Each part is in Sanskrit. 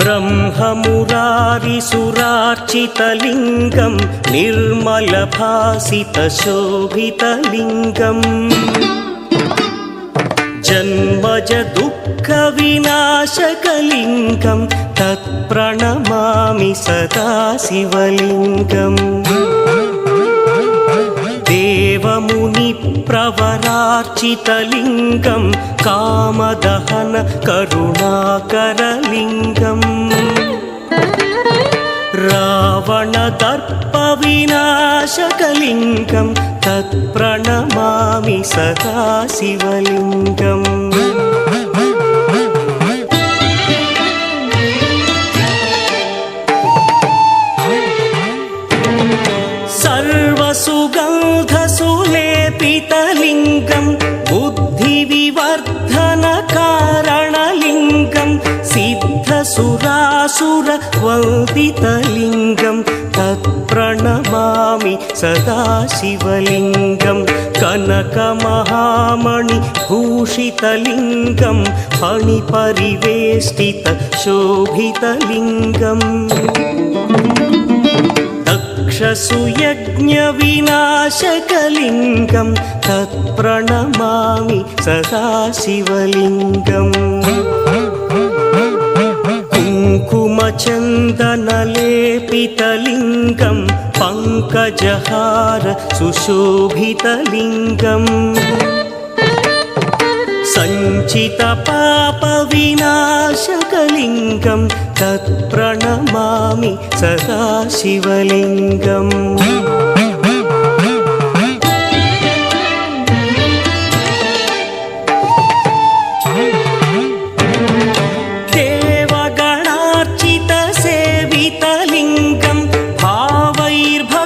ब्रह्ममुरारिसुरार्चितलिङ्गं निर्मलभासितशोभितलिङ्गम् जन्मज दुःखविनाशकलिङ्गं तत्प्रणमामि सदा शिवलिङ्गम् देवमुनिप्रवरार्चितलिङ्गं कामदहन करुणाकरलिङ्गम् रावणदर्पविनाशकलिङ्गं तत्प्रणमामि सदा शिवलिङ्गम् सर्वसुगन्धसुलेपितलिङ्गं बुद्धिविवर्धनकारणलिङ्गं सिद्धसुरासुरवन्दितलिङ्गं तत्प्रणमामि सदा शिवलिङ्गं कनकमहामणिभूषितलिङ्गं फणिपरिवेष्टितशोभितलिङ्गम् दक्षसुयज्ञविनाशकलिङ्गं तत्प्रणमामि सदा शिवलिङ्गम् कुङ्कुमचन्दनलेपितलिङ्गं पङ्कजहार सुशोभितलिङ्गम् सञ्चितपापविनाशकलिङ्गं तत्प्रणमामि सदा शिवलिङ्गम् देवगणार्चितसेवितलिङ्गं भावैर्भक्तिभिरेव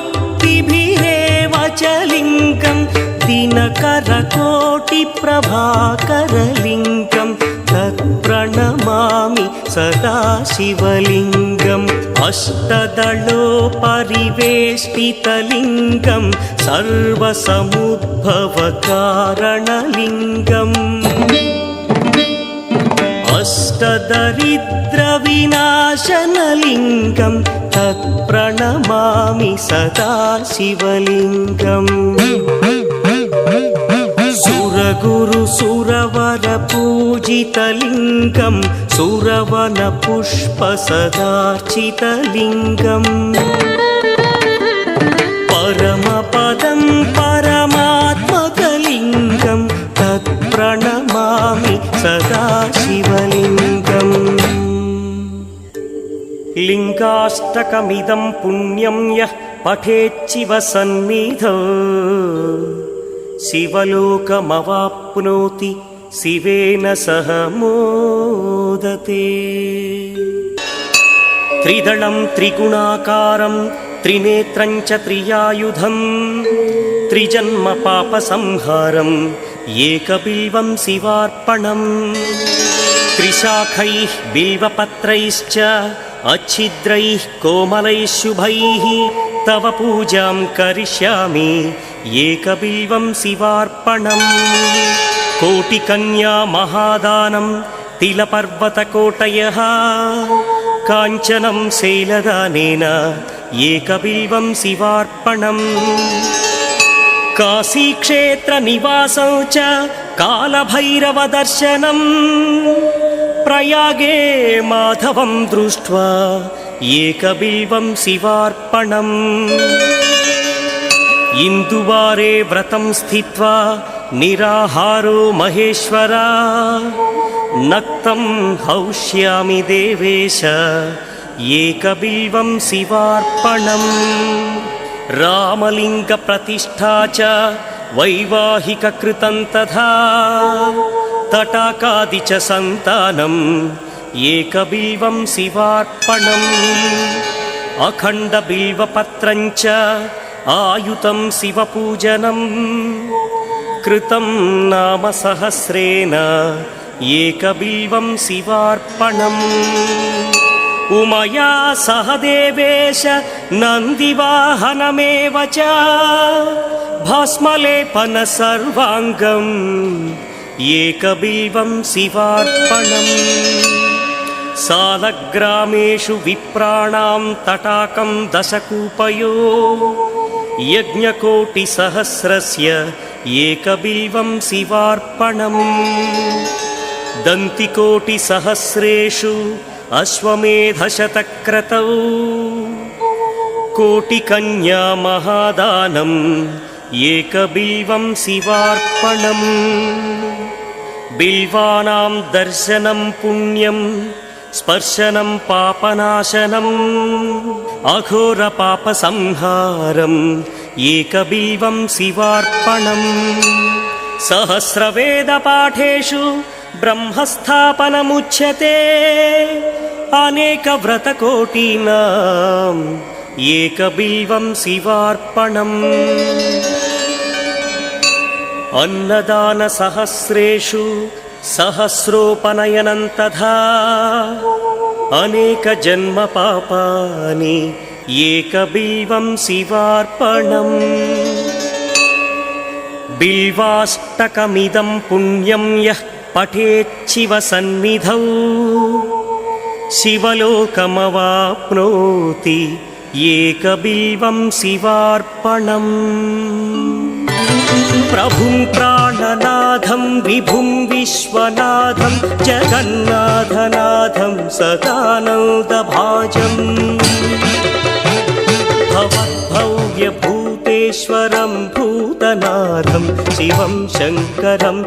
च लिङ्गं दिनकरकोटिप्रभाकरलिङ्गं तत्प्रणमामि सदा शिवलिङ्गम् अष्टदलोपरिवेष्टितलिङ्गं सर्वसमुद्भवकारणलिङ्गम् अष्टदरिद्रविनाशनलिङ्गं तत्प्रणमामि सदा शिवलिङ्गम् सुरगुरुसुरवरपूजितलिङ्गं सुरवनपुष्पसदार्चितलिङ्गम् परमपदं परमात्मकलिङ्गं तत्प्रणमामि सदा शिवलिङ्गम् लिङ्गाष्टकमिदं पुण्यं यः पठेच्छिव सन्निधौ शिवलोकमवाप्नोति शिवेन सह मोदते। त्रिदलं त्रिगुणाकारं त्रिनेत्रं च त्रियायुधं त्रिजन्म पापसंहारम् एकबिल्वं शिवार्पणम् त्रिशाखैः बिल्वपत्रैश्च अच्छिद्रैः कोमलैः शुभैः तव पूजां करिष्यामि एकबिल्वं शिवार्पणम् कोटिकन्या महादानं तिलपर्वतकोटयः काञ्चनं शैलदानेन एकबिल्वं शिवार्पणम् काशीक्षेत्रनिवासं च कालभैरवदर्शनम् प्रयागे माधवं दृष्ट्वा एकबिल्वं शिवार्पणम् इन्दुवारे व्रतं स्थित्वा निराहारो महेश्वरा नक्तं हौष्यामि देवेश एकबिल्वं शिवार्पणम् रामलिङ्गप्रतिष्ठा च वैवाहिककृतं तथा तटाकादि च सन्तानम् एकबिल्वं शिवार्पणम् अखण्डबिल्वपत्रं च आयुतं शिवपूजनम् कृतं नाम सहस्रेण एकबिल्वं शिवार्पणम् उमया सह देवेश नन्दिवाहनमेव च भस्मलेपन सर्वाङ्गम् एकबिल्वं शिवार्पणम् सालग्रामेषु विप्राणां तटाकं दशकूपयो यज्ञकोटिसहस्रस्य एकबिल्वं शिवार्पणम् दन्तिकोटिसहस्रेषु अश्वमेधशतक्रतौ कोटिकन्या महादानम् एकबिल्वं शिवार्पणम् बिल्वानां दर्शनं पुण्यं स्पर्शनं पापनाशनम् अघोरपापसंहारम् एकबिल्वं शिवार्पणम् सहस्रवेदपाठेषु ब्रह्मस्थापनमुच्यते अनेकव्रतकोटीनाम् एकबिल्वं शिवार्पणम् अन्नदानसहस्रेषु सहस्रोपनयनं तथा अनेकजन्मपापानि एकबिल्वं शिवार्पणम् बिल्वाष्टकमिदं पुण्यं यः पठेच्छिवसन्निधौ शिवलोकमवाप्नोति एकबिल्वं शिवार्पणम् प्रभुं प्राणनाथं विभुं विश्वनाथं जगन्नाथनाथं सदानन्दभाजम् भवद्भव्यभूतेश्वरं भूतनाथं शिवं शङ्करं